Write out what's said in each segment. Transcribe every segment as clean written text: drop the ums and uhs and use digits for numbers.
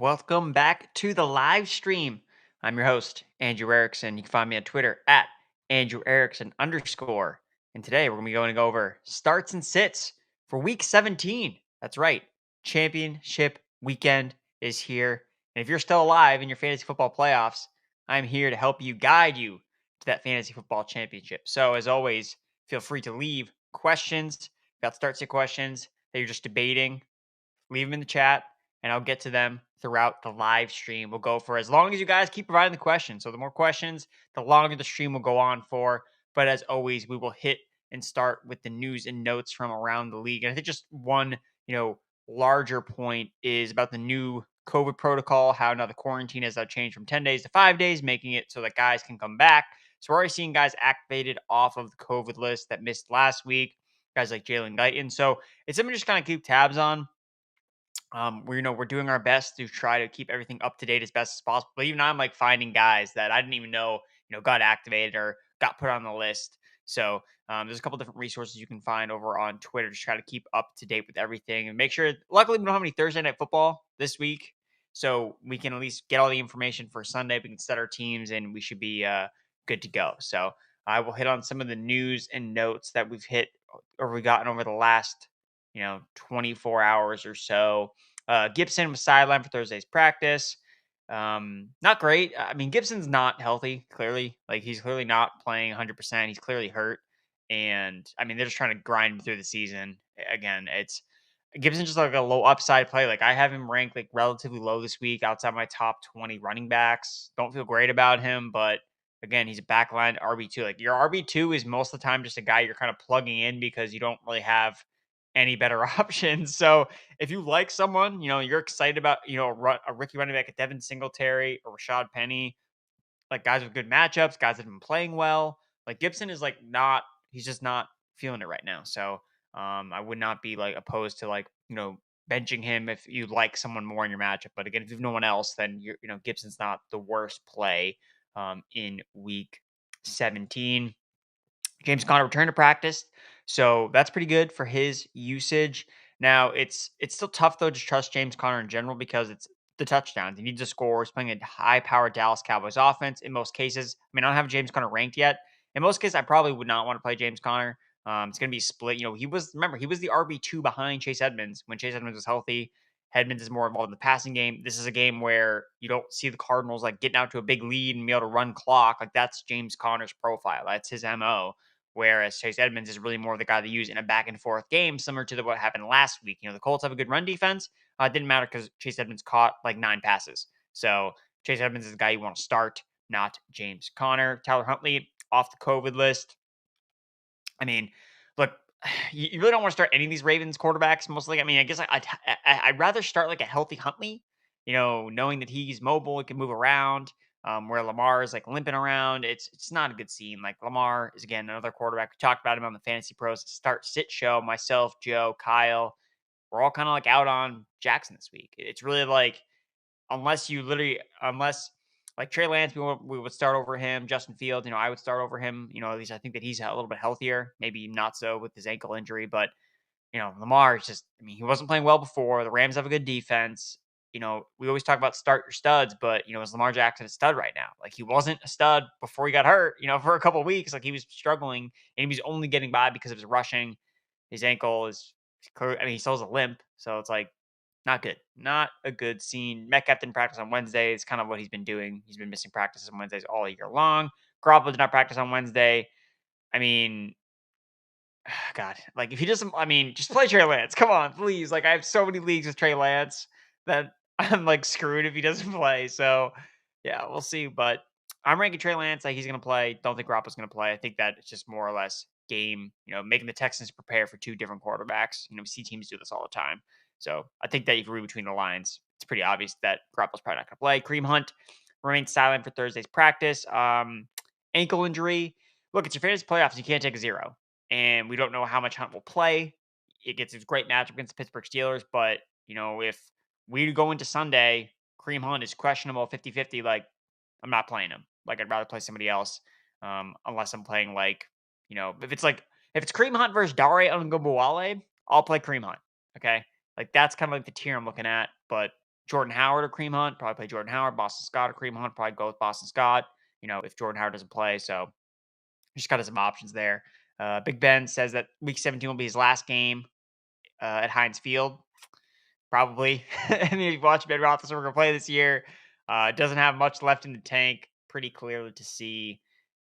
Welcome back to the live stream. I'm your host, Andrew Erickson. You can find me on Twitter at Andrew Erickson underscore. And today we're going to be going over starts and sits for week 17. That's right. Championship weekend is here. And if you're still alive in your fantasy football playoffs, I'm here to help you guide you to that fantasy football championship. So as always, feel free to leave questions. Got start sit questions that you're just debating, leave them in the chat and I'll get to them throughout the live stream. We'll go for as long as you guys keep providing the questions. So the more questions, the longer the stream will go on for. But as always, we will hit and start with the news and notes from around the league. And I think just one, larger point is about the new COVID protocol, how now the quarantine has now changed from 10 days to 5 days, making it so that guys can come back. So we're already seeing guys activated off of the COVID list that missed last week, guys like Jalen Guyton. So it's something to just kind of keep tabs on. We're doing our best to try to keep everything up to date as best as possible. But even I'm like finding guys that I didn't even know, got activated or got put on the list. So there's a couple different resources you can find over on Twitter to try to keep up to date with everything and make sure. Luckily, we don't have any Thursday night football this week, so we can at least get all the information for Sunday. We can set our teams and we should be good to go. So I will hit on some of the news and notes that we've hit or we gotten over the last 24 hours or so. Gibson was sidelined for Thursday's practice. Not great. I mean, Gibson's not healthy, clearly. Like, he's clearly not playing 100%. He's clearly hurt. And, I mean, they're just trying to grind him through the season. Again, it's Gibson's just like a low upside play. Like, I have him ranked like relatively low this week outside my top 20 running backs. Don't feel great about him, but again, he's a backline RB2. Like, your RB2 is most of the time just a guy you're kind of plugging in because you don't really have any better options. So if you like someone, you're excited about, a rookie running back, a Devin Singletary or Rashad Penny, like guys with good matchups, guys that have been playing well. Like Gibson is like not, he's just not feeling it right now. So I would not be like opposed to like, benching him if you like someone more in your matchup. But again, if you have no one else, then Gibson's not the worst play in week 17. James Conner returned to practice, so that's pretty good for his usage. Now it's still tough though to trust James Conner in general because it's the touchdowns. He needs to score. He's playing a high-powered Dallas Cowboys offense. In most cases, I mean, I don't have James Conner ranked yet. In most cases, I probably would not want to play James Conner. It's going to be split. He was the RB2 behind Chase Edmonds when Chase Edmonds was healthy. Edmonds is more involved in the passing game. This is a game where you don't see the Cardinals like getting out to a big lead and be able to run clock. Like that's James Conner's profile. That's his MO. Whereas Chase Edmonds is really more of the guy they use in a back and forth game, similar to what happened last week. The Colts have a good run defense. It didn't matter because Chase Edmonds caught like 9 passes. So Chase Edmonds is the guy you want to start, not James Conner. Tyler Huntley off the COVID list. I mean, look, you really don't want to start any of these Ravens quarterbacks. Mostly, I mean, I guess I'd rather start like a healthy Huntley. Knowing that he's mobile, he can move around. Where Lamar is like limping around, it's not a good scene. Like Lamar is again another quarterback. We talked about him on the Fantasy Pros start sit show. Myself, Joe, Kyle, we're all kind of like out on Jackson this week. It's really like unless like Trey Lance, we would start over him. Justin Fields, I would start over him. At least I think that he's a little bit healthier. Maybe not so with his ankle injury, but Lamar is just, I mean, he wasn't playing well before. The Rams have a good defense. We always talk about start your studs, but, is Lamar Jackson a stud right now? Like, he wasn't a stud before he got hurt, for a couple of weeks. Like, he was struggling, and he was only getting by because of his rushing. His ankle is, he still has a limp, so it's like, not good. Not a good scene. Metcalf didn't practice on Wednesday. It's kind of what he's been doing. He's been missing practices on Wednesdays all year long. Garoppolo did not practice on Wednesday. I mean, God, like if he doesn't, I mean, just play Trey Lance. Come on, please. Like I have so many leagues with Trey Lance that I'm like screwed if he doesn't play. So yeah, we'll see. But I'm ranking Trey Lance like he's gonna play. Don't think Garoppolo's gonna play. I think that it's just more or less game, making the Texans prepare for 2 different quarterbacks. We see teams do this all the time. So I think that you can read between the lines. It's pretty obvious that Garoppolo's probably not gonna play. Kareem Hunt remains silent for Thursday's practice. Ankle injury. Look, it's your fantasy playoffs. You can't take a 0 and we don't know how much Hunt will play. It gets a great matchup against the Pittsburgh Steelers, but if we go into Sunday, Kareem Hunt is questionable 50-50, like I'm not playing him. Like I'd rather play somebody else. Unless I'm playing like, if it's Kareem Hunt versus Dare Ungobowale, I'll play Kareem Hunt. Okay. Like that's kind of like the tier I'm looking at, but Jordan Howard or Kareem Hunt, probably play Jordan Howard. Boston Scott or Kareem Hunt, probably go with Boston Scott, if Jordan Howard doesn't play. So just kind of some options there. Big Ben says that week 17 will be his last game at Heinz Field. Probably. I mean, if you watch Ben Roethlisberger play this year, doesn't have much left in the tank, pretty clearly to see.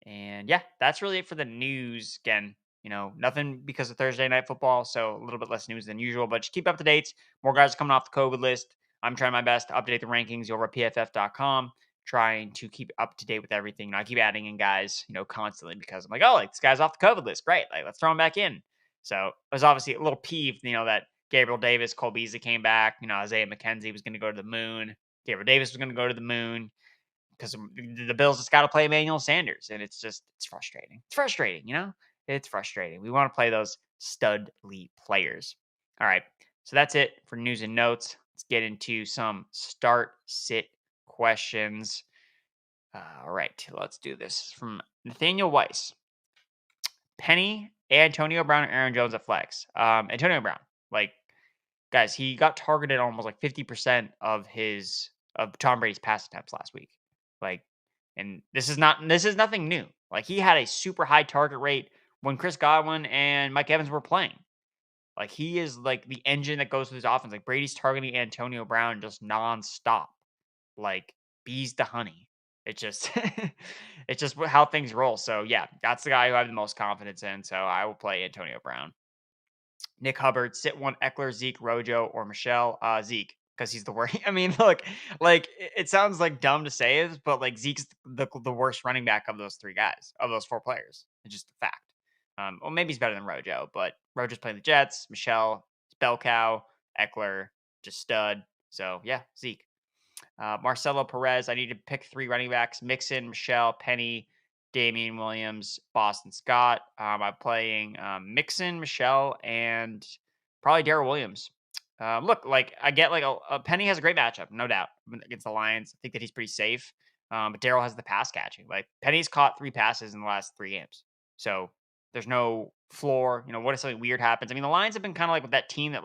And yeah, that's really it for the news. Again, nothing because of Thursday night football, so a little bit less news than usual. But just keep up to date. More guys are coming off the COVID list. I'm trying my best to update the rankings over at pff.com, trying to keep up to date with everything. I keep adding in guys, constantly because I'm like, oh, like this guy's off the COVID list. Great. Like, let's throw him back in. So I was obviously a little peeved, that Gabriel Davis, Cole Beasley came back. Isaiah McKenzie was going to go to the moon. Gabriel Davis was going to go to the moon because the Bills just got to play Emmanuel Sanders. And it's frustrating. It's frustrating, It's frustrating. We want to play those stud elite players. All right. So that's it for news and notes. Let's get into some start sit questions. All right. Let's do this. From Nathaniel Weiss. Penny, Antonio Brown, and Aaron Jones at flex. Antonio Brown, guys, he got targeted almost like 50% of Tom Brady's pass attempts last week. And this is nothing new. He had a super high target rate when Chris Godwin and Mike Evans were playing. He is the engine that goes through his offense. Brady's targeting Antonio Brown just nonstop. Bees to honey. It's just it's just how things roll. So yeah, that's the guy who I have the most confidence in. So I will play Antonio Brown. Nick Hubbard, sit one, Eckler, Zeke, Rojo, or Michelle. Zeke, because he's the worst. I mean, look, it sounds dumb to say it, but Zeke's the worst running back of those three guys, of those four players. It's just a fact. Well, maybe he's better than Rojo, but Rojo's playing the Jets. Michelle, bell cow. Eckler, just stud. So yeah, Zeke. Marcelo Perez, I need to pick three running backs. Mixon, Michelle, Penny, Damian Williams, Boston Scott. I'm playing Mixon, Michelle, and probably Darrell Williams. Look, I get a Penny has a great matchup, no doubt, against the Lions. I think that he's pretty safe. But Darrell has the pass catching. Penny's caught 3 passes in the last 3 games. So there's no floor. What if something weird happens? I mean, the Lions have been kind of with that team that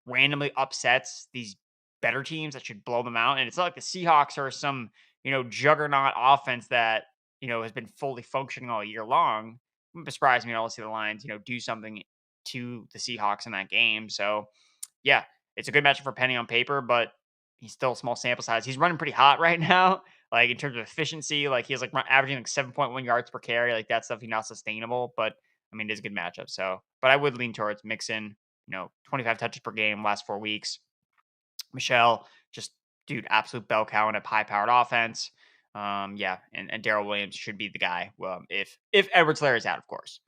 randomly upsets these better teams that should blow them out. And it's not like the Seahawks are some, juggernaut offense that, has been fully functioning all year long. It wouldn't surprise me at all to see the Lions, do something to the Seahawks in that game. So yeah, it's a good matchup for Penny on paper, but he's still a small sample size. He's running pretty hot right now. In terms of efficiency, he has averaging 7.1 yards per carry. That stuff, he's not sustainable, but I mean, it is a good matchup. So, but I would lean towards Mixon, 25 touches per game last 4 weeks. Michelle, just dude, absolute bell cow in a high powered offense. Yeah, and Darrell Williams should be the guy. If Edwards-Helaire is out, of course.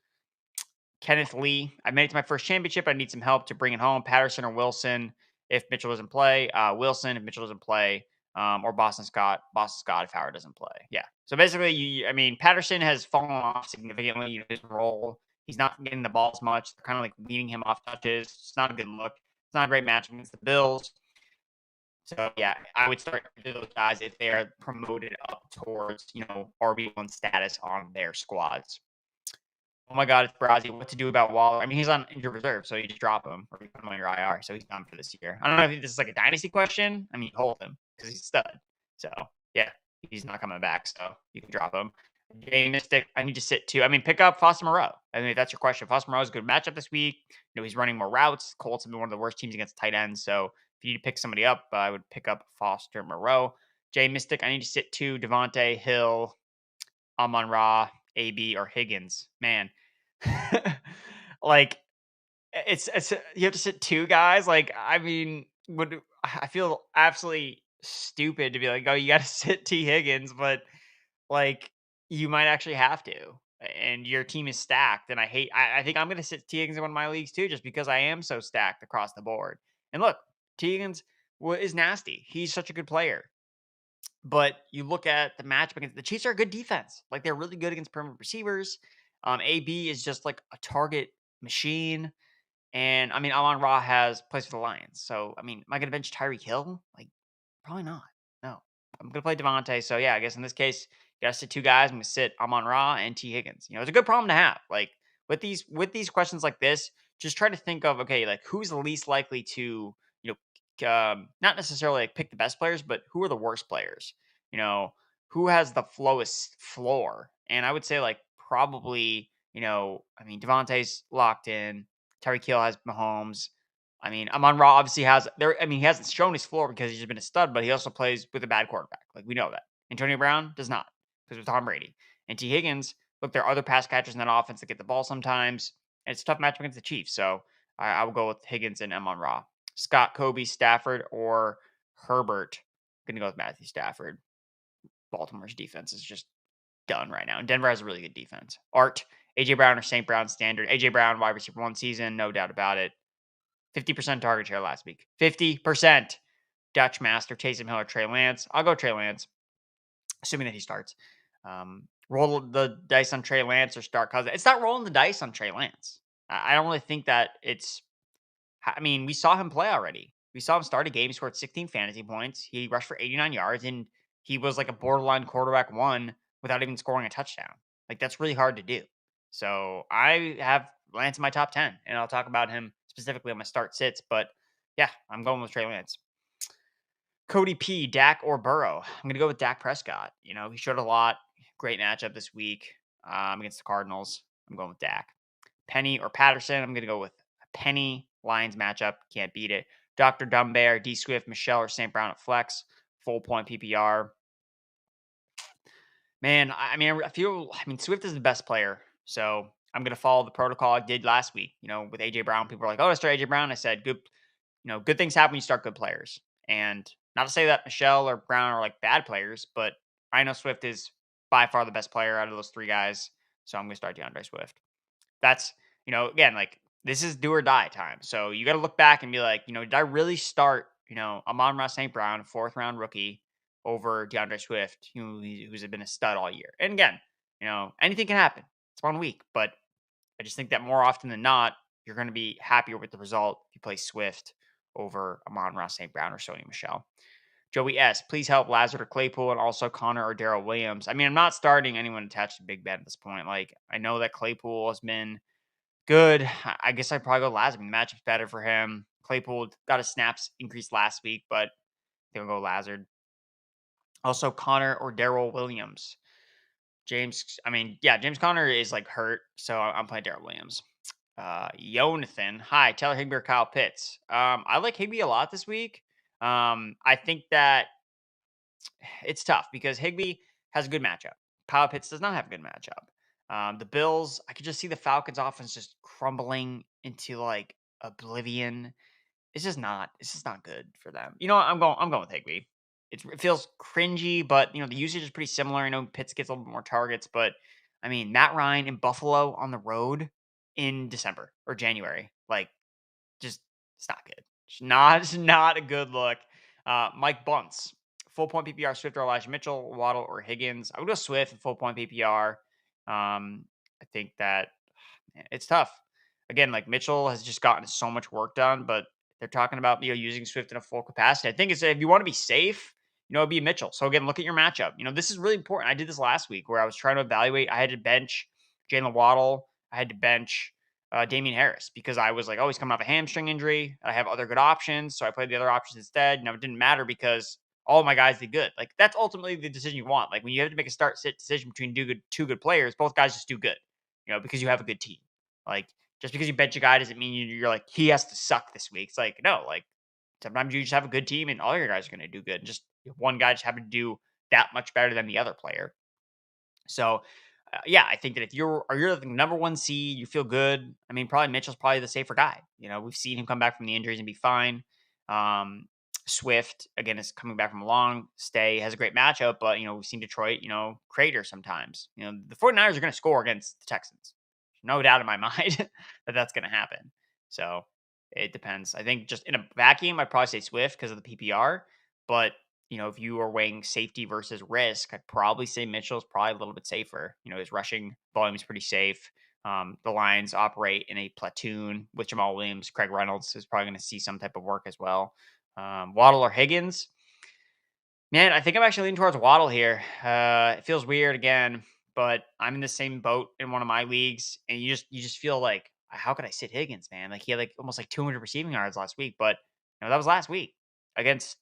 Kenneth Lee, I made it to my first championship. I need some help to bring it home. Patterson or Wilson if Mitchell doesn't play. Wilson if Mitchell doesn't play. Or Boston Scott. Boston Scott if Howard doesn't play. Yeah. So basically, Patterson has fallen off significantly. His role, he's not getting the ball as much. They're kind of weaning him off touches. It's not a good look. It's not a great match against the Bills. So yeah, I would start those guys if they're promoted up towards, RB1 status on their squads. Oh my God, it's Brazzi. What to do about Waller? I mean, he's on injured reserve, so you just drop him or you put him on your IR. So he's done for this year. I don't know if this is a dynasty question. I mean, you hold him because he's a stud. So yeah, he's not coming back. So you can drop him. Jay Mystic, I need to sit 2. I mean, pick up Foster Moreau. I mean, if that's your question. Foster Moreau is a good matchup this week. He's running more routes. Colts have been one of the worst teams against tight ends. So if you need to pick somebody up, I would pick up Foster Moreau. Jay Mystic, I need to sit 2. Devontae, Hill, Amon-Ra, AB, or Higgins. Man, it's you have to sit 2 guys. I mean, I feel absolutely stupid to be oh, you got to sit T Higgins, but you might actually have to, and your team is stacked. And I think I'm going to sit T Higgins in one of my leagues too, just because I am so stacked across the board. And look, T Higgins is nasty. He's such a good player. But you look at the matchup against the Chiefs are a good defense. They're really good against perimeter receivers. AB is just a target machine. And I mean, Amon-Ra has plays for the Lions. So, I mean, am I going to bench Tyreek Hill? Probably not. No. I'm going to play Devontae. So, yeah, I guess in this case, you got to sit 2 guys. I'm going to sit Amon-Ra and T Higgins. It's a good problem to have. With these questions like this, just try to think of, okay, who's the least likely to, not necessarily like pick the best players, but who are the worst players? You know, who has the lowest floor? And I would say like probably, I mean, Devontae's locked in. Tyreek Hill has Mahomes. I mean, Amon Ra obviously has there. I mean, he hasn't shown his floor because he's just been a stud, but he also plays with a bad quarterback. Like we know that. Antonio Brown does not because with Tom Brady and T Higgins. Look, there are other pass catchers in that offense that get the ball sometimes. And it's a tough matchup against the Chiefs. So I will go with Higgins and Amon Ra. Scott, Kobe, Stafford, or Herbert. I'm going to go with Matthew Stafford. Baltimore's defense is just done right now. And Denver has a really good defense. Art, AJ Brown or St. Brown standard. AJ Brown, wide receiver one season, no doubt about it. 50% target share last week. 50%. Dutch Master, Taysom Hill, or Trey Lance. I'll go Trey Lance, assuming that he starts. Roll the dice on Trey Lance or start Cousins. It's not rolling the dice on Trey Lance. I don't really think that it's. I mean, we saw him play already. We saw him start a game. He scored 16 fantasy points. He rushed for 89 yards, and he was like a borderline quarterback one without even scoring a touchdown. Like, that's really hard to do. So I have Lance in my top 10, and I'll talk about him specifically on my start sits. But yeah, I'm going with Trey Lance. Cody P, Dak or Burrow. I'm going to go with Dak Prescott. He showed a lot. Great matchup this week against the Cardinals. I'm going with Dak. Penny or Patterson. I'm going to go with Penny. Lions matchup. Can't beat it. Dr. Dumbear, D Swift, Michelle, or St. Brown at flex. Full point PPR. Man, I mean, Swift is the best player. So I'm going to follow the protocol I did last week. With AJ Brown, people were like, oh, let's start AJ Brown. I said, good things happen when you start good players. And not to say that Michelle or Brown are like bad players, but I know Swift is by far the best player out of those three guys. So I'm going to start DeAndre Swift. That's, again, like this is do or die time. So you got to look back and be like, did I really start, Amon-Ra St. Brown, 4th round rookie over DeAndre Swift, who's been a stud all year? And again, anything can happen. It's 1 week, but I just think that more often than not, you're going to be happier with the result if you play Swift over Amon-Ra St. Brown or Sony Michelle. Joey S., please help Lazard or Claypool and also Connor or Darrell Williams. I mean, I'm not starting anyone attached to Big Ben at this point. Like, I know that Claypool has been good. I guess I'd probably go Lazard. I mean, the matchup's better for him. Claypool got his snaps increased last week, but they'll go Lazard. Also, Connor or Darrell Williams. James Conner is like hurt, so I'm playing Darrell Williams. Jonathan, hi, Taylor Higbee or Kyle Pitts. I like Higbee a lot this week. I think that it's tough because Higbee has a good matchup. Kyle Pitts does not have a good matchup. The Bills, I could just see the Falcons offense just crumbling into like oblivion. It's just not good for them. I'm going with Higbee. It feels cringy, but the usage is pretty similar. I know Pitts gets a little bit more targets, but I mean Matt Ryan in Buffalo on the road in December or January, like just it's not good. It's not a good look. Mike Bunce, full point PPR, Swift or Elijah Mitchell, Waddle or Higgins. I would go Swift and full point PPR. I think that it's tough. Again, like Mitchell has just gotten so much work done, but they're talking about using Swift in a full capacity. I think it's if you want to be safe, it'd be Mitchell. So again, look at your matchup. This is really important. I did this last week where I was trying to evaluate. I had to bench Jalen Waddle. I had to bench Damian Harris because I was like, oh, he's coming off a hamstring injury. I have other good options. So I played the other options instead. It didn't matter because all of my guys did good. Like that's ultimately the decision you want. Like when you have to make a start sit decision between two good players, both guys just do good, because you have a good team. Like just because you bench a guy doesn't mean you're like, he has to suck this week. It's like, no, like sometimes you just have a good team and all your guys are going to do good. And just one guy just happened to do that much better than the other player. So I think that if you're the number one seed, you feel good. I mean, probably Mitchell's probably the safer guy. We've seen him come back from the injuries and be fine. Swift, again, is coming back from a long stay, has a great matchup, but, we've seen Detroit, crater sometimes. The 49ers are going to score against the Texans. No doubt in my mind that that's going to happen. So it depends. I think just in a vacuum, I'd probably say Swift because of the PPR, but if you are weighing safety versus risk, I'd probably say Mitchell's probably a little bit safer. His rushing volume is pretty safe. The Lions operate in a platoon with Jamal Williams. Craig Reynolds is probably going to see some type of work as well. Waddle or Higgins? Man, I think I'm actually leaning towards Waddle here. It feels weird again, but I'm in the same boat in one of my leagues, and you just feel like, how could I sit Higgins, man? Like he had almost 200 receiving yards last week, but that was last week. against,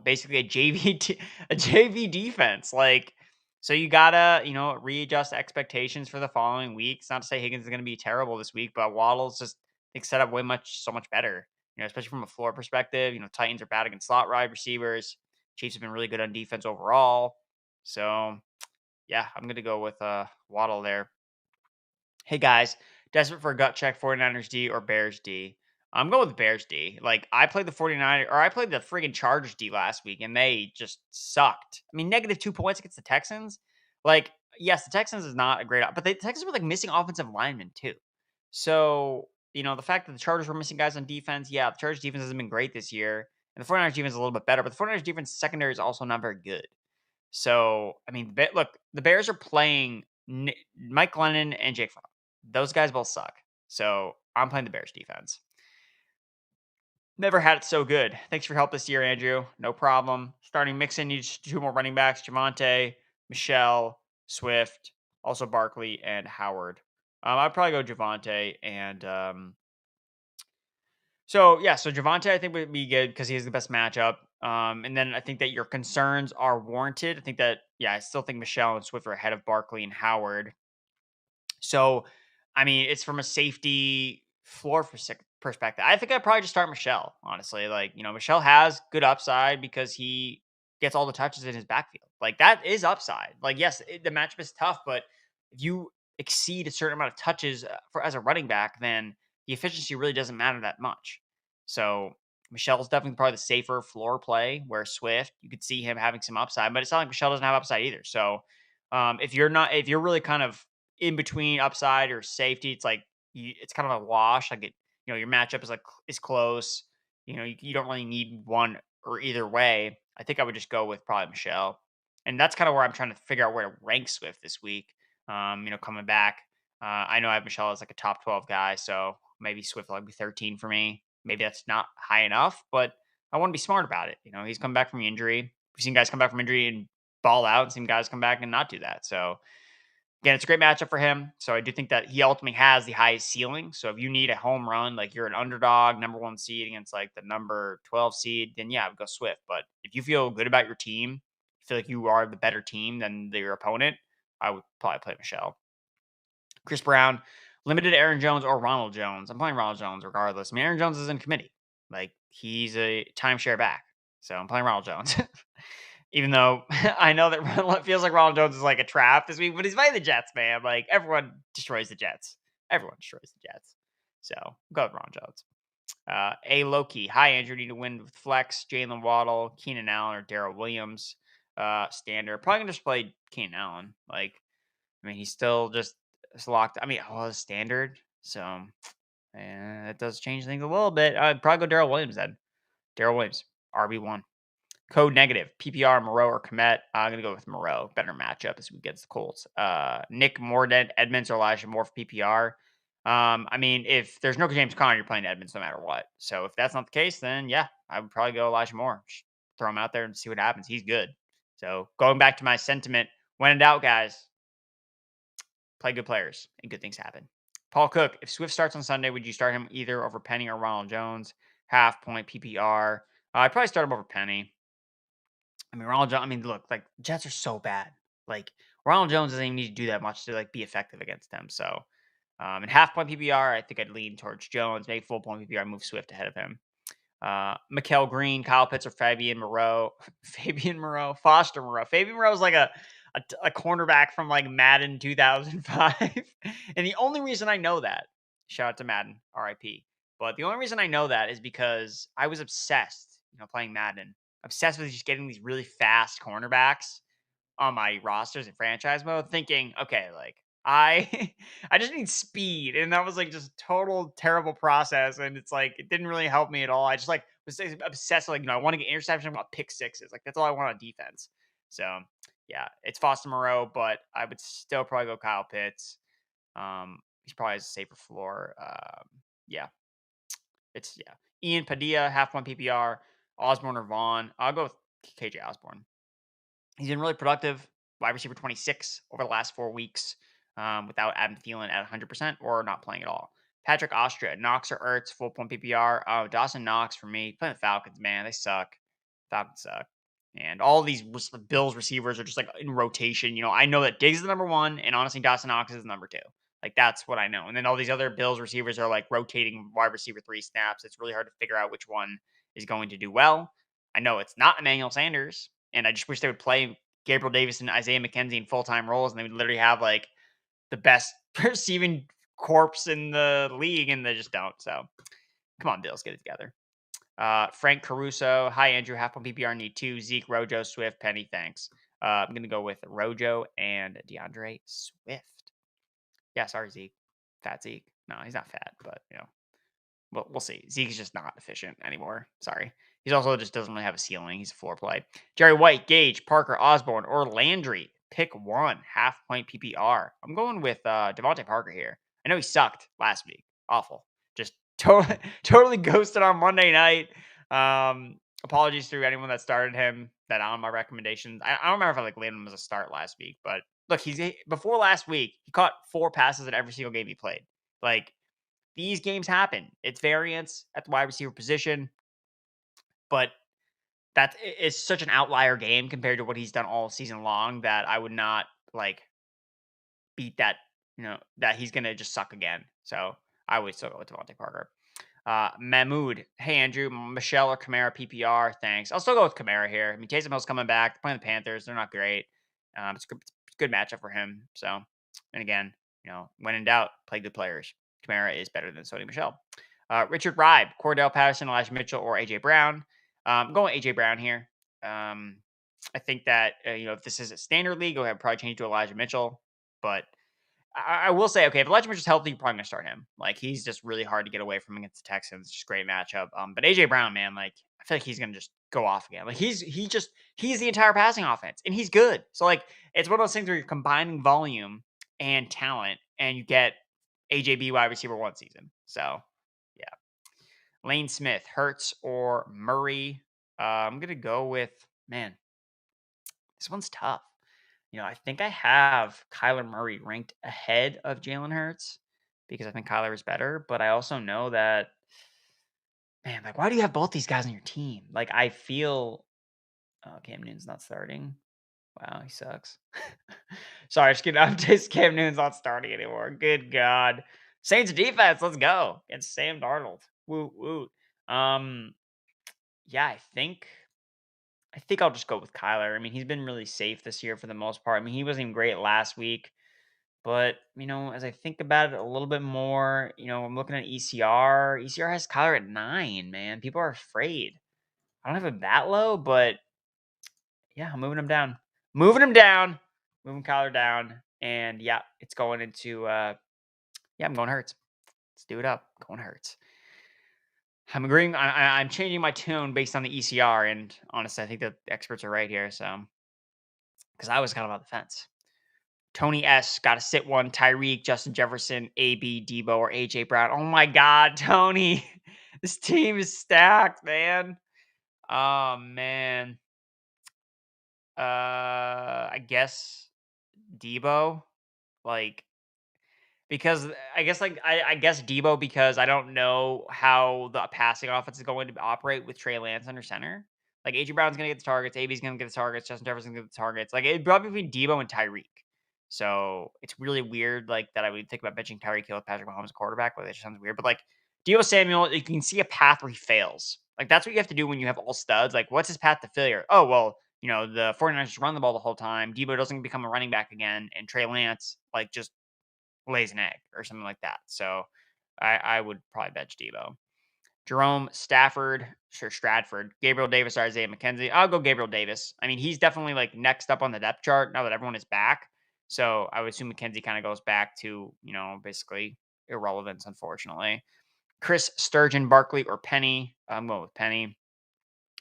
basically a a JV defense. Like, so you gotta, readjust expectations for the following weeks. Not to say Higgins is going to be terrible this week, but Waddle's just, I think, set up so much better. Especially from a floor perspective. Titans are bad against slot wide receivers. Chiefs have been really good on defense overall. So yeah, I'm gonna go with Waddle there. Hey guys, desperate for a gut check, 49ers D or Bears D? I'm going with Bears D. Like, I played the 49ers, or I played the freaking Chargers D last week, and they just sucked. I mean, -2 points against the Texans. Like, yes, the Texans is not a great, but the Texans were like missing offensive linemen too. So, the fact that the Chargers were missing guys on defense, yeah, the Chargers defense hasn't been great this year, and the 49ers defense is a little bit better, but the 49ers defense secondary is also not very good. So, I mean, look, the Bears are playing Mike Glennon and Jake Fromm. Those guys both suck. So, I'm playing the Bears defense. Never had it so good. Thanks for your help this year, Andrew. No problem. Starting Mixon needs 2 more running backs: Javonte, Michelle, Swift, also Barkley and Howard. I'd probably go Javonte and so Javonte I think would be good because he has the best matchup. And then I think that your concerns are warranted. I think that, yeah, I still think Michelle and Swift are ahead of Barkley and Howard. So, I mean, it's from a safety floor perspective. I think I'd probably just start Michelle, honestly. Like, Michelle has good upside because he gets all the touches in his backfield. Like, that is upside. Like, yes, the matchup is tough, but if you exceed a certain amount of touches for as a running back, then the efficiency really doesn't matter that much. So, Michelle's definitely probably the safer floor play, where Swift, you could see him having some upside, but it's not like Michelle doesn't have upside either. So, if you're really kind of in between upside or safety, it's like it's kind of a wash. Like, your matchup is close. You don't really need one or either way. I think I would just go with probably Michelle, and that's kind of where I'm trying to figure out where to rank Swift this week. Coming back, I know I have Michelle as like a top 12 guy, so maybe Swift will like be 13 for me. Maybe that's not high enough, but I want to be smart about it. He's come back from injury. We've seen guys come back from injury and ball out, and seen guys come back and not do that. So again, it's a great matchup for him. So I do think that he ultimately has the highest ceiling. So if you need a home run, like you're an underdog, number 1 seed against like the number 12 seed, then yeah, I would go Swift. But if you feel good about your team, feel like you are the better team than your opponent, I would probably play Michelle. Chris Brown, limited Aaron Jones or Ronald Jones. I'm playing Ronald Jones regardless. I mean, Aaron Jones is in committee. Like, he's a timeshare back. So I'm playing Ronald Jones. Even though I know that it feels like Ronald Jones is like a trap this week, but he's playing the Jets, man. Like, everyone destroys the Jets. Everyone destroys the Jets. So go with Ronald Jones. A Loki. Hi, Andrew. Need to win with flex, Jalen Waddle, Keenan Allen, or Darrell Williams. Standard. Probably gonna just play Keenan Allen. Like, I mean, he's still just locked. I mean, standard. So, it does change things a little bit. I'd probably go Darrell Williams then. Darrell Williams, RB1. Code negative, PPR, Moreau, or Komet. I'm going to go with Moreau. Better matchup as we get the Colts. Nick Morden, Edmonds, or Elijah Moore for PPR. I mean, if there's no James Conner, you're playing Edmonds no matter what. So if that's not the case, then yeah, I would probably go Elijah Moore. Just throw him out there and see what happens. He's good. So going back to my sentiment, when in doubt, guys, play good players and good things happen. Paul Cook, if Swift starts on Sunday, would you start him either over Penny or Ronald Jones? Half point PPR. I'd probably start him over Penny. I mean, Ronald Jones. I mean, look, like, Jets are so bad. Like, Ronald Jones doesn't even need to do that much to like be effective against them. So, in half point PPR, I think I'd lean towards Jones. Maybe full point PPR, move Swift ahead of him. Mikael Green, Kyle Pitts, or Fabian Moreau. Fabian Moreau, Foster Moreau. Fabian Moreau is like a cornerback from like Madden 2005. And the only reason I know that, shout out to Madden, RIP. But the only reason I know that is because I was obsessed, playing Madden, obsessed with just getting these really fast cornerbacks on my rosters in franchise mode, thinking, okay, like, I I just need speed. And that was like just total terrible process. And it's like it didn't really help me at all. I just like was obsessed, like, I want to get interceptions, I want pick sixes. Like, that's all I want on defense. So yeah, it's Foster Moreau, but I would still probably go Kyle Pitts. He's probably has a safer floor. Yeah. Yeah. Ian Padilla, half one PPR, Osborne or Vaughn. I'll go with KJ Osborne. He's been really productive, wide receiver 26 over the last 4 weeks, without Adam Thielen at 100% or not playing at all. Patrick Austria, Knox or Ertz, full point PPR. Oh, Dawson Knox for me. Playing the Falcons, man, they suck. Falcons suck. And all these Bills receivers are just like in rotation. I know that Diggs is the number one, and honestly, Dawson Knox is the number two. Like that's what I know. And then all these other Bills receivers are like rotating wide receiver 3 snaps. It's really hard to figure out which one is going to do well. I know it's not Emmanuel Sanders, and I just wish they would play Gabriel Davis and Isaiah McKenzie in full-time roles, and they would literally have like the best receiving corpse in the league, and they just don't. So come on, Bills, get it together. Frank Caruso. Hi, Andrew. Half on PPR need 2. Zeke, Rojo, Swift, Penny. Thanks. I'm going to go with Rojo and DeAndre Swift. Yeah, sorry, Zeke. Fat Zeke. No, he's not fat, but, we'll see. Zeke's just not efficient anymore. Sorry. He's also just doesn't really have a ceiling. He's a floor play. Jerry White, Gage, Parker, Osborne, or Landry. Pick one. Half point PPR. I'm going with Devontae Parker here. I know he sucked last week. Awful. Just totally ghosted on Monday night. Apologies to anyone that started him that on my recommendations. I don't remember if I landed him as a start last week, but look, before last week, he caught 4 passes in every single game he played. Like, these games happen. It's variance at the wide receiver position, but that is such an outlier game compared to what he's done all season long that I would not beat that, that he's going to just suck again. So I would still go with Devontae Parker. Mahmood. Hey, Andrew. Michelle or Kamara PPR? Thanks. I'll still go with Kamara here. I mean, Taysom Hill's coming back. They're playing the Panthers. They're not great. It's a good matchup for him. So, and again, when in doubt, play good players. Kamara is better than Sony Michelle. Richard Ribe, Cordell Patterson, Elijah Mitchell, or AJ Brown. I'm going AJ Brown here. I think that if this is a standard league, go ahead and probably change to Elijah Mitchell. But I will say, okay, if Elijah Mitchell's healthy, you're probably gonna start him. Like, he's just really hard to get away from against the Texans. Just great matchup. But AJ Brown, man, like, I feel like he's gonna just go off again. Like, he's the entire passing offense, and he's good. So like, it's one of those things where you're combining volume and talent, and you get AJB wide receiver 1 season. So yeah, Lane Smith, Hurts or Murray. I'm gonna go with, man, this one's tough. I think I have Kyler Murray ranked ahead of Jalen Hurts because I think Kyler is better. But I also know that, man, like, why do you have both these guys on your team? Like, I feel, Cam Newton's not starting. Wow, he sucks. Sorry, just kidding. I'm just Cam Newton's not starting anymore. Good God. Saints defense, let's go. Against Sam Darnold. Woo, woo. Yeah, I think I'll just go with Kyler. I mean, he's been really safe this year for the most part. I mean, he wasn't even great last week. But, as I think about it a little bit more, I'm looking at ECR. ECR has Kyler at 9, man. People are afraid. I don't have him that low, but yeah, I'm moving him down. Moving Kyler down. And yeah, it's going into, I'm going Hurts. Let's do it up. Going Hurts. I'm agreeing. I'm changing my tune based on the ECR. And honestly, I think the experts are right here. So, because I was kind of on the fence. Tony S. Got to sit one. Tyreek, Justin Jefferson, AB, Debo, or AJ Brown. Oh my God, Tony. This team is stacked, man. Oh, man. I guess Debo. Like, because I guess Debo, because I don't know how the passing offense is going to operate with Trey Lance under center. Like, AJ Brown's going to get the targets. AB's going to get the targets. Justin Jefferson's going to get the targets. Like, it'd probably between Debo and Tyreek. So it's really weird, like, that I would think about benching Tyreek Hill with Patrick Mahomes as quarterback. Like, that just sounds weird. But like, Deebo Samuel, you can see a path where he fails. Like, that's what you have to do when you have all studs. Like, what's his path to failure? Oh, well, the 49ers just run the ball the whole time. Deebo doesn't become a running back again, and Trey Lance, like, just lays an egg or something like that. So I would probably bench Deebo. Jerome, Stratford, Gabriel Davis, or Isaiah McKenzie. I'll go Gabriel Davis. I mean, he's definitely like next up on the depth chart now that everyone is back. So I would assume McKenzie kind of goes back to, basically irrelevance, unfortunately. Chris Sturgeon, Barkley, or Penny. I'm going with Penny.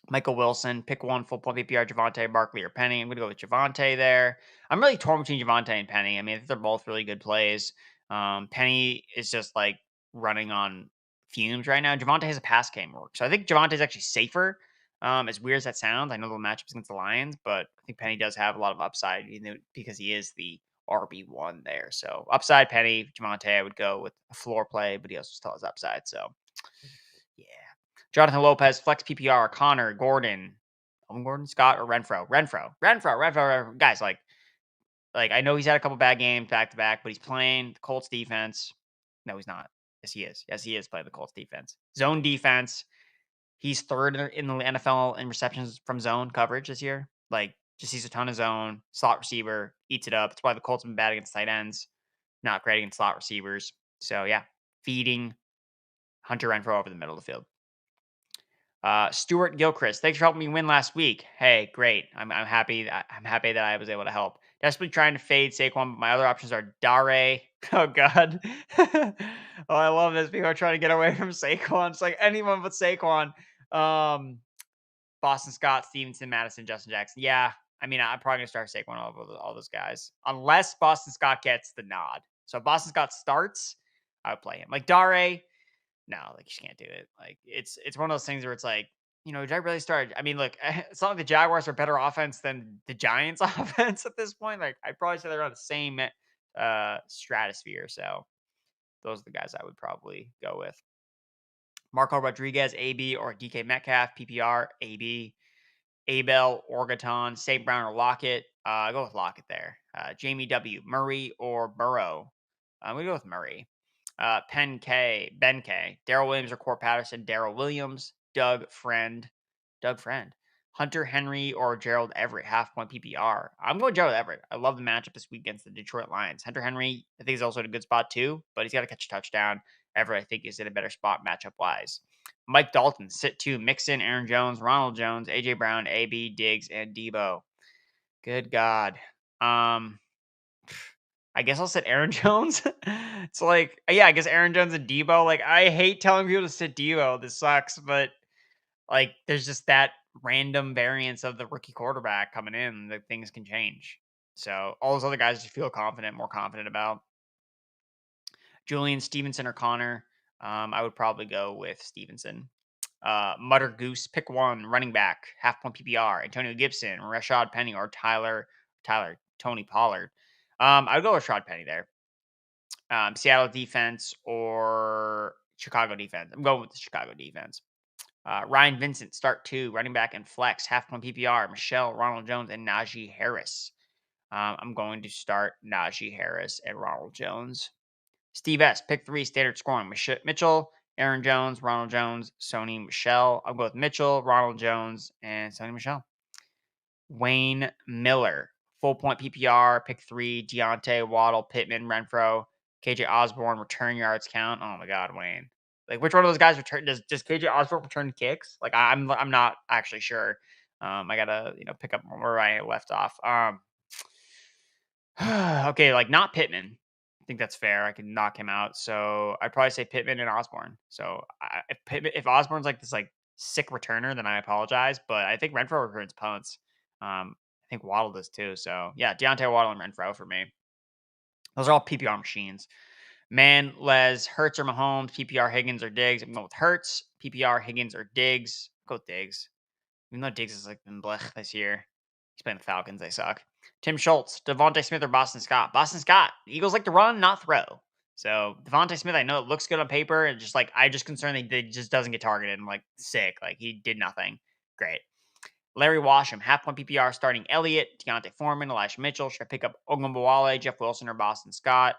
Michael Wilson, pick one, full point PPR, Javonte, Barkley, or Penny. I'm going to go with Javonte there. I'm really torn between Javonte and Penny. I mean, I think they're both really good plays. Penny is just like running on fumes right now. Javonte has a pass game work. So I think Javonte is actually safer. As weird as that sounds, I know the matchups against the Lions, but I think Penny does have a lot of upside, because he is the RB1 there. So upside Penny, Javonte, I would go with a floor play, but he also still has upside. So yeah. Jonathan Lopez, flex PPR, Connor, Gordon, Gordon, Scott, or Renfro. Renfro. Guys, like I know he's had a couple bad games back to back, but he's playing the Colts defense. No, he's not. Yes, he is. Yes, he is playing the Colts defense. Zone defense. He's third in the NFL in receptions from zone coverage this year. Like, just sees a ton of zone, slot receiver, eats it up. That's why the Colts have been bad against tight ends, not great against slot receivers. So, yeah, feeding Hunter Renfro over the middle of the field. Stuart Gilchrist, thanks for helping me win last week. Hey, great. I'm happy. I'm happy that I was able to help. Desperately trying to fade Saquon, but my other options are Dare. Oh God. Oh, I love this. People are trying to get away from Saquon. It's like anyone but Saquon. Boston Scott, Stevenson, Madison, Justin Jackson. Yeah, I mean, I'm probably gonna start Saquon over all those guys, unless Boston Scott gets the nod. So if Boston Scott starts, I would play him. Like Dare, no, like you just can't do it. Like it's one of those things where it's like, did I really start? I mean, look, it's not like the Jaguars are better offense than the Giants offense at this point. Like I'd probably say they're on the same stratosphere. So those are the guys I would probably go with. Marco Rodriguez, AB, or DK Metcalf, PPR, AB, Abel, Orgaton, St. Brown, or Lockett. I go with Lockett there. Jamie W, Murray, or Burrow. We go with Murray. Ben K, Daryl Williams or Court Patterson, Daryl Williams, Doug Friend, Hunter Henry or Gerald Everett, half point PPR. I'm going Gerald Everett. I love the matchup this week against the Detroit Lions. Hunter Henry, I think, is also in a good spot too, but he's got to catch a touchdown. Everett, I think, is in a better spot matchup wise. Mike Dalton, sit two, Mixon, Aaron Jones, Ronald Jones, AJ Brown, AB, Diggs, and Debo. Good God. I guess I'll sit Aaron Jones. It's like, yeah, I guess Aaron Jones and Debo. Like, I hate telling people to sit Debo. This sucks, but like, there's just that random variance of the rookie quarterback coming in that things can change. So all those other guys just feel more confident about. Julian Stevenson or Connor. I would probably go with Stevenson. Mutter Goose, pick one, running back, half point PPR, Antonio Gibson, Rashad Penny, or Tony Pollard. I would go with Rashad Penny there. Seattle defense or Chicago defense. I'm going with the Chicago defense. Ryan Vincent, start two, running back and flex, half point PPR, Michelle, Ronald Jones, and Najee Harris. I'm going to start Najee Harris and Ronald Jones. Steve S, pick three, standard scoring, Mitchell, Aaron Jones, Ronald Jones, Sony Michelle. I'll go with Mitchell, Ronald Jones, and Sony Michelle. Wayne Miller, full point PPR, pick three, Deontay, Waddle, Pittman, Renfro, KJ Osborne, return yards count. Oh my God, Wayne. Like, which one of those guys return? Does KJ Osborne return kicks? Like, I'm not actually sure. I gotta pick up where I left off. Okay, like not Pittman. I think that's fair. I can knock him out. So I'd probably say Pittman and Osborne. So if Osborne's like this like sick returner, then I apologize. But I think Renfro returns punts. I think Waddle does too. So yeah, Deontay Waddle and Renfro for me. Those are all PPR machines. Man, Les, Hurts or Mahomes, PPR Higgins or Diggs. I'm going with Hurts, PPR Higgins or Diggs. Go with Diggs. Even though Diggs has like been blech this year. He's playing the Falcons. They suck. Tim Schultz, Devontae Smith or Boston Scott. Boston Scott. The Eagles like to run, not throw. So Devontae Smith, I know it looks good on paper. And just like I just concerned that he just doesn't get targeted. I'm like sick. Like he did nothing. Great. Larry Washam, half point PPR starting Elliott, Deontay Foreman, Elijah Mitchell. Should I pick up Ogunbowale, Jeff Wilson, or Boston Scott?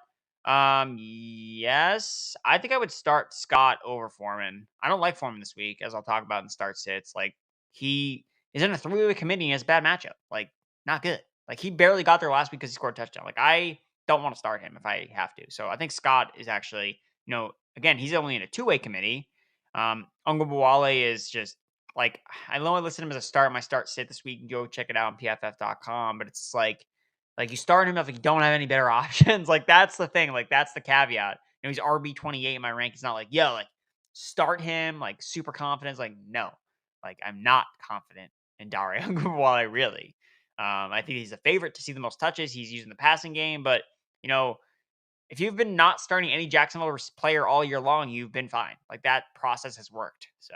Yes. I think I would start Scott over Foreman. I don't like Foreman this week, as I'll talk about in start sits. Like, he is in a 3-way committee and has a bad matchup. Like, not good. Like, he barely got there last week because he scored a touchdown. Like, I don't want to start him if I have to. So I think Scott is actually, again, he's only in a 2-way committee. Ogunbowale is just like, I only listed him as a start. My start sit this week. Go check it out on pff.com. But it's like you start him if you don't have any better options. Like, that's the thing. Like, that's the caveat. He's RB28 in my rank. It's not like, start him, like, super confident. It's like, no. Like, I'm not confident in Dare Ogunbowale, really. I think he's a favorite to see the most touches. He's using the passing game. But, if you've been not starting any Jacksonville player all year long, you've been fine. Like, that process has worked. So,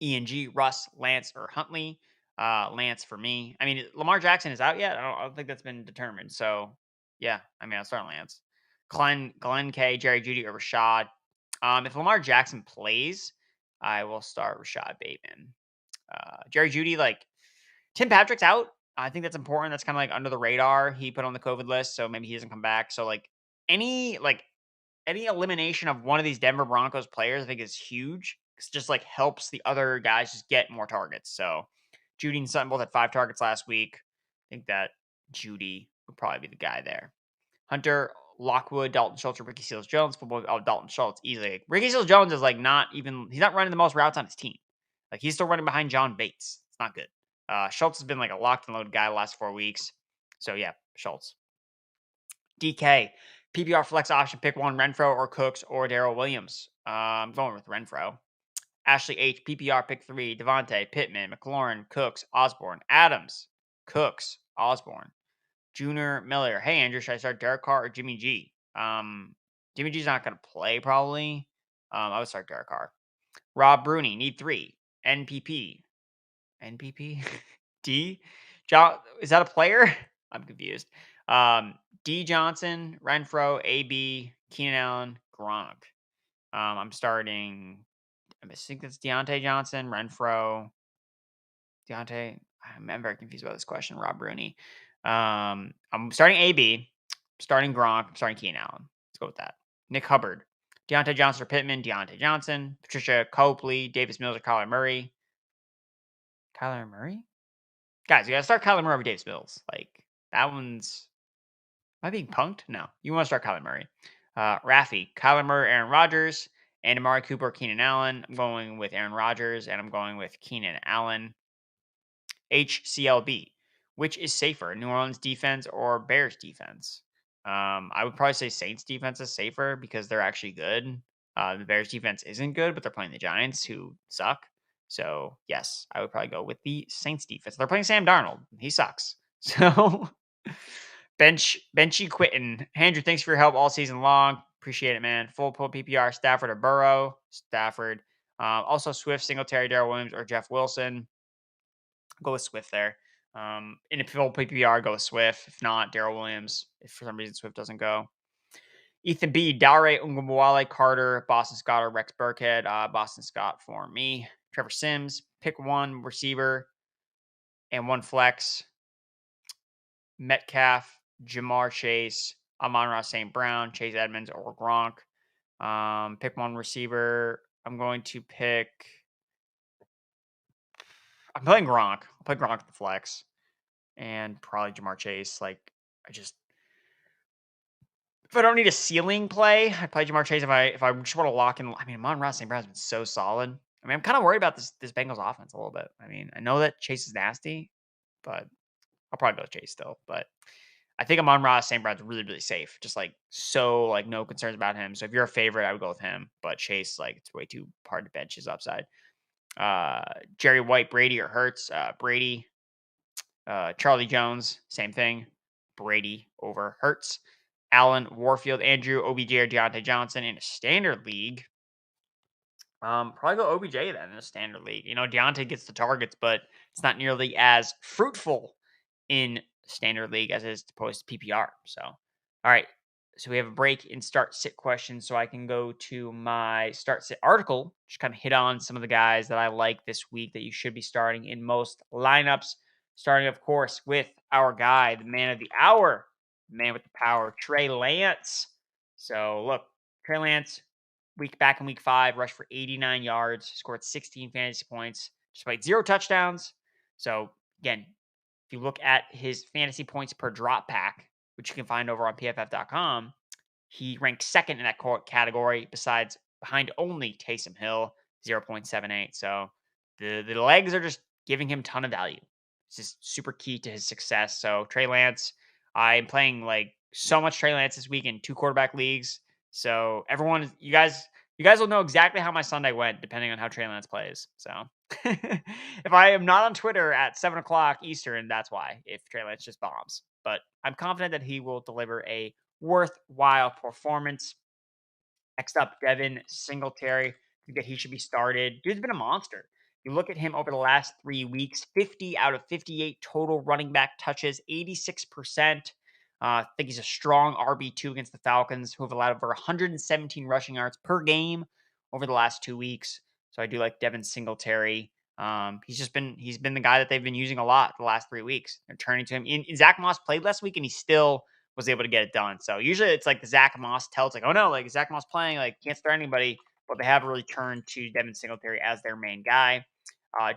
ENG, Russ, Lance, or Huntley. Lance for me. I mean, Lamar Jackson is out yet. I don't think that's been determined. So yeah, I mean, I'll start Lance. Glenn K, Jerry Judy, or Rashad. If Lamar Jackson plays, I will start Rashad Bateman. Jerry Judy, like Tim Patrick's out. I think that's important. That's kind of like under the radar. He put on the COVID list, so maybe he doesn't come back. So any like any elimination of one of these Denver Broncos players, I think is huge. It's just like helps the other guys just get more targets. So Judy and Sutton both had 5 targets last week. I think that Judy would probably be the guy there. Hunter, Lockwood, Dalton Schultz, or Ricky Seals Jones. Football, Dalton Schultz easily. Like, Ricky Seals Jones is like not even. He's not running the most routes on his team. Like he's still running behind John Bates. It's not good. Schultz has been like a locked and loaded guy the last 4 weeks. So yeah, Schultz. DK, PPR flex option, pick one, Renfro or Cooks or Darrell Williams. I'm going with Renfro. Ashley H, PPR, pick three, Devontae, Pittman, McLaurin, Cooks, Osborne, Adams, Cooks, Osborne. Junior Miller, hey Andrew, should I start Derek Carr or Jimmy G? Jimmy G's not going to play probably. I would start Derek Carr. Rob Bruni, need three. NPP. D? John, is that a player? I'm confused. D Johnson, Renfro, AB, Keenan Allen, Gronk. I'm starting. I think that's Deontay Johnson, Renfro, Deontay. I'm very confused about this question. Rob Rooney. I'm starting AB, starting Gronk, starting Keenan Allen. Let's go with that. Nick Hubbard, Deontay Johnson or Pittman, Deontay Johnson, Patricia Copley, Davis Mills or Kyler Murray. Kyler Murray? Guys, you gotta start Kyler Murray over Davis Mills. Like, that one's. Am I being punked? No. You want to start Kyler Murray. Rafi, Kyler Murray, Aaron Rodgers, and Amari Cooper, Keenan Allen. I'm going with Aaron Rodgers, and I'm going with Keenan Allen. HCLB, which is safer, New Orleans defense or Bears defense? I would probably say Saints defense is safer because they're actually good. The Bears defense isn't good, but they're playing the Giants who suck. So yes, I would probably go with the Saints defense. They're playing Sam Darnold. He sucks. So Benchy quitting. Andrew, thanks for your help all season long. Appreciate it, man. Full pull PPR, Stafford or Burrow. Stafford. Also Swift, Singletary, Darrell Williams, or Jeff Wilson. Go with Swift there. In a full PPR, go with Swift. If not, Darrell Williams. If for some reason Swift doesn't go. Ethan B, Dare Ungumwale, Carter, Boston Scott, or Rex Burkhead. Boston Scott for me. Trevor Sims, pick one receiver and one flex. Metcalf, Jamar Chase, Amon-Ra St. Brown, Chase Edmonds, or Gronk. Pick one receiver. I'm going to pick. I'm playing Gronk. I'll play Gronk the flex. And probably Jamar Chase. Like, if I don't need a ceiling play, I play Jamar Chase. If I just want to lock in, I mean, Amon-Ra St. Brown's been so solid. I mean, I'm kind of worried about this Bengals offense a little bit. I mean, I know that Chase is nasty, but I'll probably go with Chase still. But I think Amon-Ra St. Brown's really, really safe. Just no concerns about him. So if you're a favorite, I would go with him. But Chase, it's way too hard to bench his upside. Jerry White, Brady, or Hurts. Brady. Charlie Jones, same thing. Brady over Hurts. Allen, Warfield, Andrew, OBJ, or Deontay Johnson in a standard league. Probably go OBJ then in a standard league. Deontay gets the targets, but it's not nearly as fruitful in standard league as it is opposed to PPR. So, all right. So we have a break in start sit questions. So I can go to my start sit article, just kind of hit on some of the guys that I like this week that you should be starting in most lineups. Starting, of course, with our guy, the man of the hour, the man with the power, Trey Lance. So look, Trey Lance, back in week 5, rushed for 89 yards, scored 16 fantasy points, despite 0 touchdowns. So again, if you look at his fantasy points per drop pack, which you can find over on PFF.com, he ranked second in that category, behind only Taysom Hill, 0.78. So the legs are just giving him a ton of value. It's just super key to his success. So Trey Lance, I'm playing so much Trey Lance this week in 2 quarterback leagues. So everyone, you guys will know exactly how my Sunday went depending on how Trey Lance plays. So if I am not on Twitter at 7 o'clock Eastern, that's why, if Trey Lance just bombs. But I'm confident that he will deliver a worthwhile performance. Next up, Devin Singletary. I think that he should be started. Dude's been a monster. You look at him over the last 3 weeks, 50 out of 58 total running back touches, 86%. I think he's a strong RB2 against the Falcons, who have allowed over 117 rushing yards per game over the last 2 weeks. So I do like Devin Singletary. He's been the guy that they've been using a lot the last 3 weeks. They're turning to him. Zach Moss played last week and he still was able to get it done. So usually it's like the Zach Moss tell. It's like, oh no, like Zach Moss playing, like can't start anybody. But they have really turned to Devin Singletary as their main guy.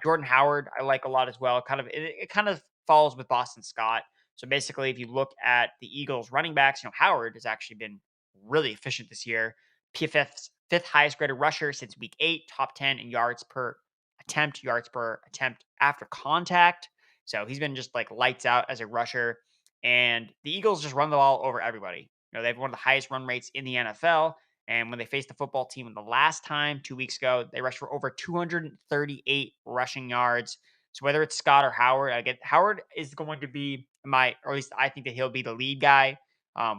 Jordan Howard, I like a lot as well. It kind of falls with Boston Scott. So basically, if you look at the Eagles running backs, Howard has actually been really efficient this year. PFF's fifth highest graded rusher since week 8, top 10 in yards per attempt after contact. So he's been just like lights out as a rusher. And the Eagles just run the ball over everybody. They have one of the highest run rates in the NFL. And when they faced the football team the last time, 2 weeks ago, they rushed for over 238 rushing yards. So whether it's Scott or Howard, Howard is going to be or at least I think that he'll be the lead guy.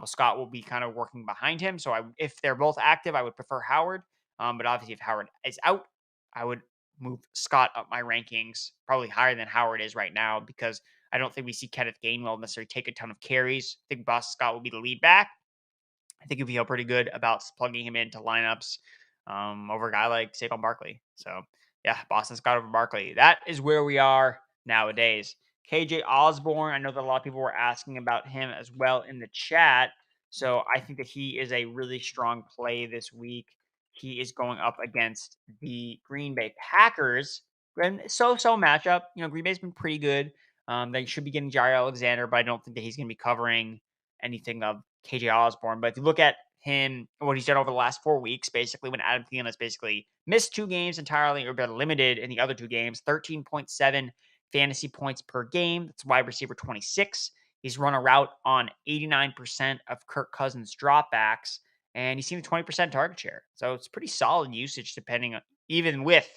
Scott will be kind of working behind him. So if they're both active, I would prefer Howard. But obviously, if Howard is out, I would move Scott up my rankings, probably higher than Howard is right now, because I don't think we see Kenneth Gainwell necessarily take a ton of carries. I think Boston Scott will be the lead back. I think you feel pretty good about plugging him into lineups over a guy like Saquon Barkley. So, yeah, Boston Scott over Barkley. That is where we are nowadays. KJ Osborne, I know that a lot of people were asking about him as well in the chat. So, I think that he is a really strong play this week. He is going up against the Green Bay Packers. So matchup. Green Bay's been pretty good. They should be getting Jair Alexander, but I don't think that he's going to be covering anything of KJ Osborne. But if you look at him, what he's done over the last 4 weeks, basically when Adam Thielen has basically missed 2 games entirely or been limited in the other 2 games, 13.7 fantasy points per game. That's wide receiver 26. He's run a route on 89% of Kirk Cousins' dropbacks, and he's seen a 20% target share. So it's pretty solid usage, depending on even with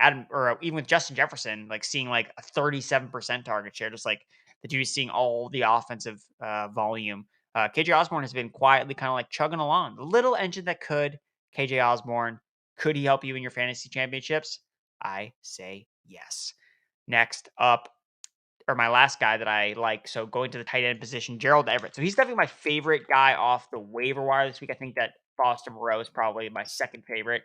even with Justin Jefferson, like seeing like a 37% target share, just like the dude is seeing all the offensive volume. KJ Osborne has been quietly kind of like chugging along. The little engine that could. KJ Osborne, could he help you in your fantasy championships? I say yes. Next up, or my last guy that I like, so going to the tight end position, Gerald Everett. So he's definitely my favorite guy off the waiver wire this week. I think that Foster Moreau is probably my second favorite.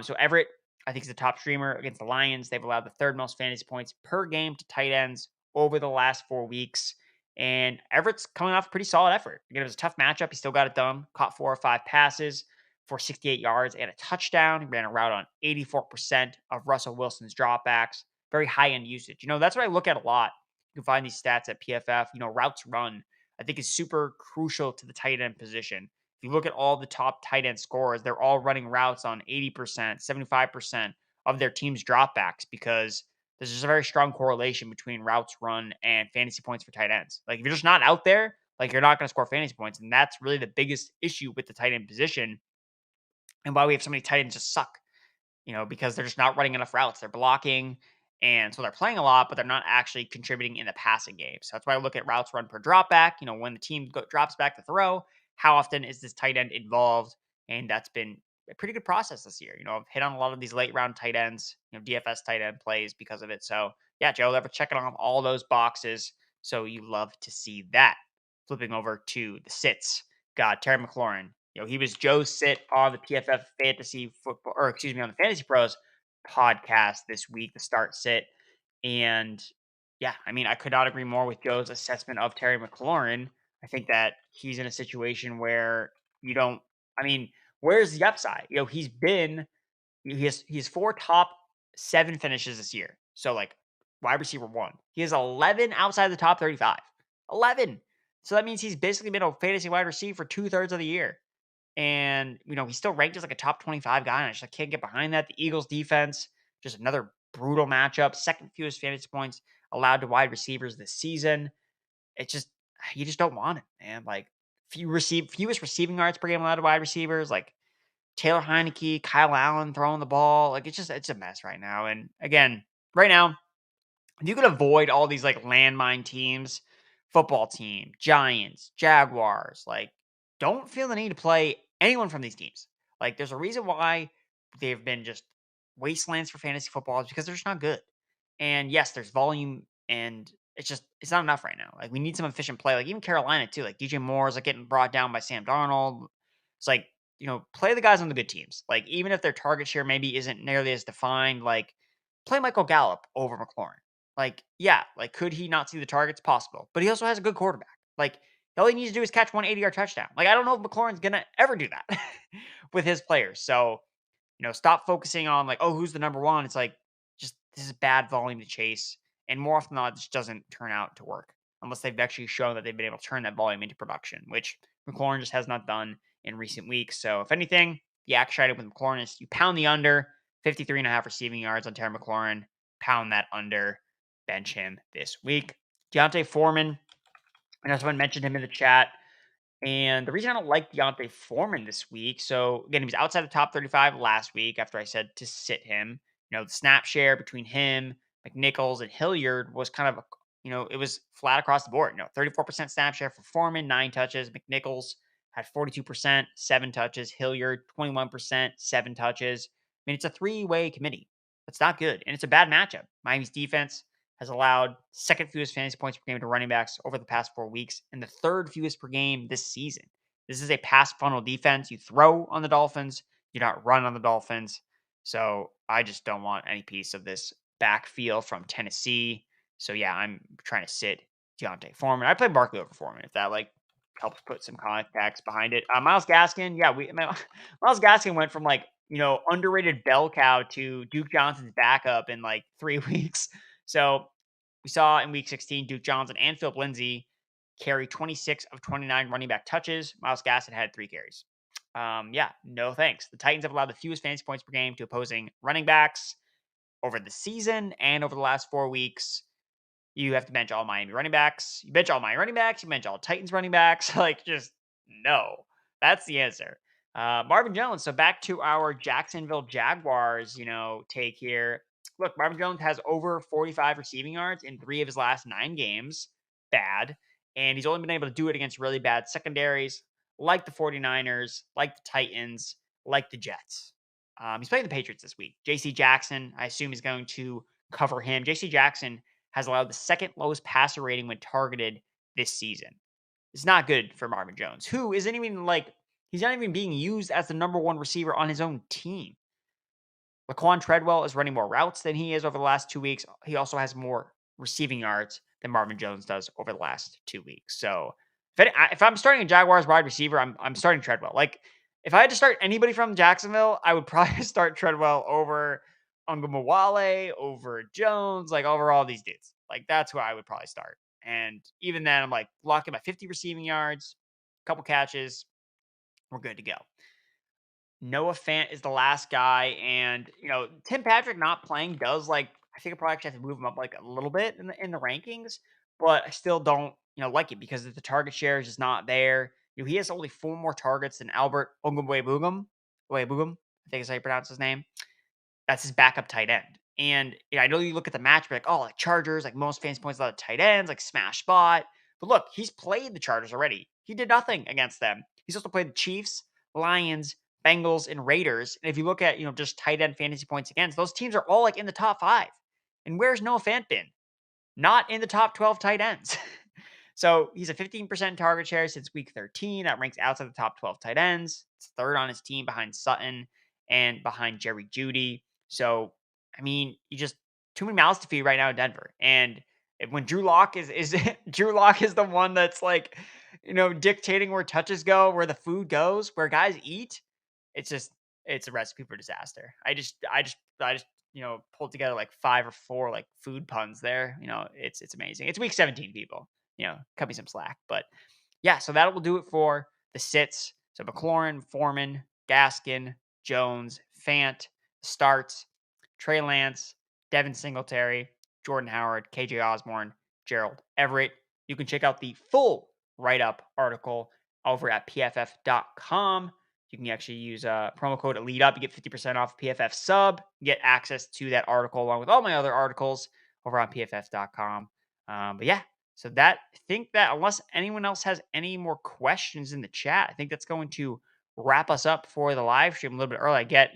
So Everett, I think, is the top streamer against the Lions. They've allowed the third most fantasy points per game to tight ends over the last 4 weeks. And Everett's coming off a pretty solid effort. Again, it was a tough matchup. He still got it done. Caught 4 or 5 passes for 68 yards and a touchdown. He ran a route on 84% of Russell Wilson's dropbacks. Very high-end usage. That's what I look at a lot. You can find these stats at PFF. Routes run, I think, is super crucial to the tight end position. If you look at all the top tight end scorers, they're all running routes on 80%, 75% of their team's dropbacks, because there's just a very strong correlation between routes run and fantasy points for tight ends. Like, if you're just not out there, like, you're not going to score fantasy points. And that's really the biggest issue with the tight end position and why we have so many tight ends just suck, because they're just not running enough routes. They're blocking. And so they're playing a lot, but they're not actually contributing in the passing game. So that's why I look at routes run per dropback. When the team drops back to throw, how often is this tight end involved? And that's been a pretty good process this year. I've hit on a lot of these late round tight ends, DFS tight end plays because of it. So yeah, Joe, ever checking off all those boxes. So you love to see that. Flipping over to the sits. Got Terry McLaurin. He was Joe's sit on the PFF fantasy football, or excuse me, on the Fantasy Pros podcast this week, the start sit. And yeah, I could not agree more with Joe's assessment of Terry McLaurin. I think that he's in a situation where you don't, where's the upside? He has 4 top 7 finishes this year. So like wide receiver 1. He has 11 outside the top 35. 11. So that means he's basically been a fantasy wide receiver for 2/3 of the year. And, he's still ranked as like a top 25 guy. And I can't get behind that. The Eagles defense, just another brutal matchup. Second fewest fantasy points allowed to wide receivers this season. It's just, you just don't want it, man. Like, fewest receiving yards per game allowed to wide receivers. Like, Taylor Heineke, Kyle Allen throwing the ball. Like, it's a mess right now. And again, right now, if you could avoid all these like landmine teams, football team, Giants, Jaguars, like, don't feel the need to play anyone from these teams. Like, there's a reason why they've been just wastelands for fantasy football is because they're just not good. And yes, there's volume, and it's not enough right now. Like we need some efficient play. Like even Carolina too. Like DJ Moore is like getting brought down by Sam Darnold. It's like, play the guys on the good teams. Like even if their target share maybe isn't nearly as defined, like play Michael Gallup over McLaurin. Like, yeah, like could he not see the targets? Possible. But he also has a good quarterback. Like all he needs to do is catch 180-yard touchdown. Like I don't know if McLaurin's gonna ever do that with his players. So, stop focusing on like, oh, who's the number one? It's like, just this is bad volume to chase. And more often than not, it just doesn't turn out to work unless they've actually shown that they've been able to turn that volume into production, which McLaurin just has not done in recent weeks. So if anything, the action item with McLaurin is you pound the under 53.5 receiving yards on Terry McLaurin, pound that under, bench him this week. Deontay Foreman, I know someone mentioned him in the chat. And the reason I don't like Deontay Foreman this week, so again, he was outside the top 35 last week after I said to sit him. The snap share between him, McNichols, and Hilliard was kind of, it was flat across the board. 34% snap share for Foreman, 9 touches. McNichols had 42%, 7 touches. Hilliard, 21%, 7 touches. I mean, it's a three-way committee. That's not good. And it's a bad matchup. Miami's defense has allowed second fewest fantasy points per game to running backs over the past 4 weeks and the third fewest per game this season. This is a pass funnel defense. You throw on the Dolphins, you not run on the Dolphins. So I just don't want any piece of this backfield from Tennessee. So yeah, I'm trying to sit Deontay Foreman. I played Barkley over Foreman if that helps put some context behind it. Myles Gaskin, yeah, Myles Gaskin went from underrated bell cow to Duke Johnson's backup in 3 weeks. So we saw in week 16, Duke Johnson and Philip Lindsay carry 26 of 29 running back touches. Myles Gaskin had 3 carries. Yeah, no thanks. The Titans have allowed the fewest fantasy points per game to opposing running backs over the season and over the last 4 weeks. You have to bench all Miami running backs. You bench all Miami running backs. You bench all Titans running backs. Just no. That's the answer. Marvin Jones. So back to our Jacksonville Jaguars, take here. Look, Marvin Jones has over 45 receiving yards in 3 of his last 9 games. Bad. And he's only been able to do it against really bad secondaries, like the 49ers, like the Titans, like the Jets. He's playing the Patriots this week. JC Jackson, I assume, is going to cover him. JC Jackson has allowed the second lowest passer rating when targeted this season. It's not good for Marvin Jones, who isn't even he's not even being used as the number 1 receiver on his own team. Laquan Treadwell is running more routes than he is over the last 2 weeks. He also has more receiving yards than Marvin Jones does over the last 2 weeks. So if I'm starting a Jaguars wide receiver, I'm starting Treadwell. If I had to start anybody from Jacksonville, I would probably start Treadwell over Ongumawale, over Jones, over all these dudes. That's who I would probably start. And even then, I'm locking by 50 receiving yards, a couple catches, we're good to go. Noah Fant is the last guy, and Tim Patrick not playing does I think I probably actually have to move him up a little bit in the rankings, but I still don't like it because the target share is just not there. He has only 4 more targets than Albert Ogumwebugum. I think is how you pronounce his name. That's his backup tight end. And I know you look at the match, Chargers, most fantasy points, a lot of tight ends, smash spot. But look, he's played the Chargers already. He did nothing against them. He's also played the Chiefs, Lions, Bengals, and Raiders. And if you look at, just tight end fantasy points against, those teams are all in the top 5. And where's Noah Fant been? Not in the top 12 tight ends. So he's a 15% target share since week 13. That ranks outside the top 12 tight ends. It's 3rd on his team behind Sutton and behind Jerry Jeudy. So, you just too many mouths to feed right now in Denver. And when Drew Lock is Drew Lock is the one that's dictating where touches go, where the food goes, where guys eat, it's a recipe for disaster. I just pulled together 5 or 4 food puns there. It's amazing. It's week 17, people. Cut me some slack. But yeah, so that will do it for the sits. So McLaurin, Foreman, Gaskin, Jones, Fant, starts, Trey Lance, Devin Singletary, Jordan Howard, KJ Osborne, Gerald Everett. You can check out the full write-up article over at pff.com. You can actually use promo code ELITEUP. You get 50% off PFF sub. You get access to that article along with all my other articles over on pff.com. But yeah, so I think that unless anyone else has any more questions in the chat, I think that's going to wrap us up for the live stream a little bit early. I get,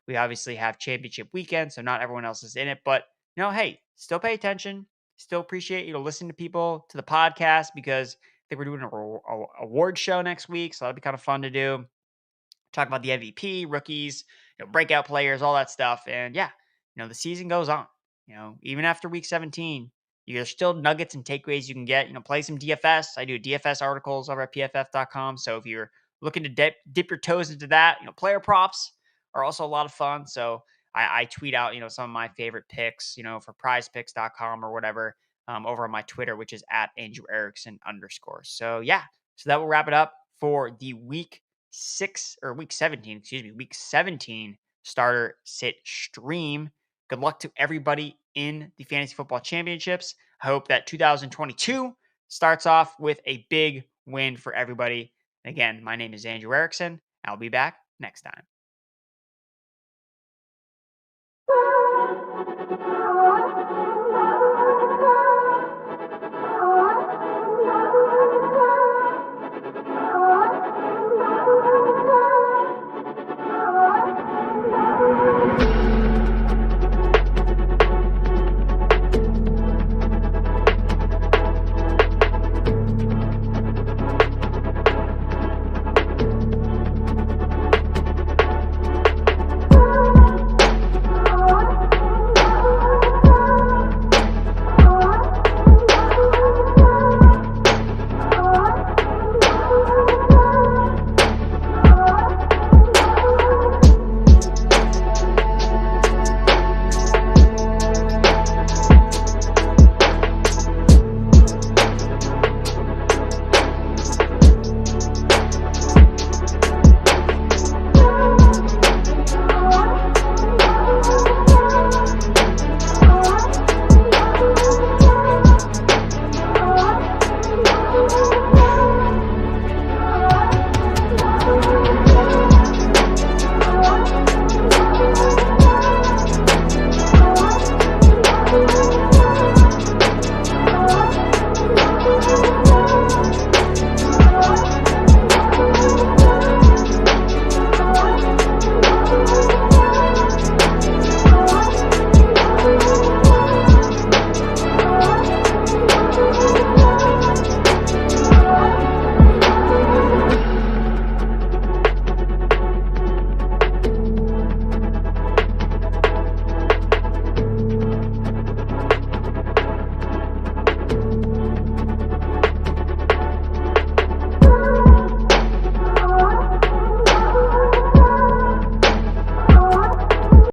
We obviously have championship weekend, so not everyone else is in it. But hey, still pay attention. Still appreciate listening to people to the podcast because I think we're doing a award show next week, so that'll be kind of fun to do. Talk about the MVP, rookies, breakout players, all that stuff. And yeah, the season goes on. Even after week 17, there's still nuggets and takeaways you can get. Play some DFS. I do DFS articles over at pff.com. So if you're looking to dip your toes into that, player props are also a lot of fun. So I tweet out, some of my favorite picks, for prizepicks.com or whatever, over on my Twitter, which is at Andrew Erickson _. So yeah, so that will wrap it up for the week 17 starter sit stream. Good luck to everybody in the fantasy football championships. I hope that 2022 starts off with a big win for everybody. Again, my name is Andrew Erickson. I'll be back next time.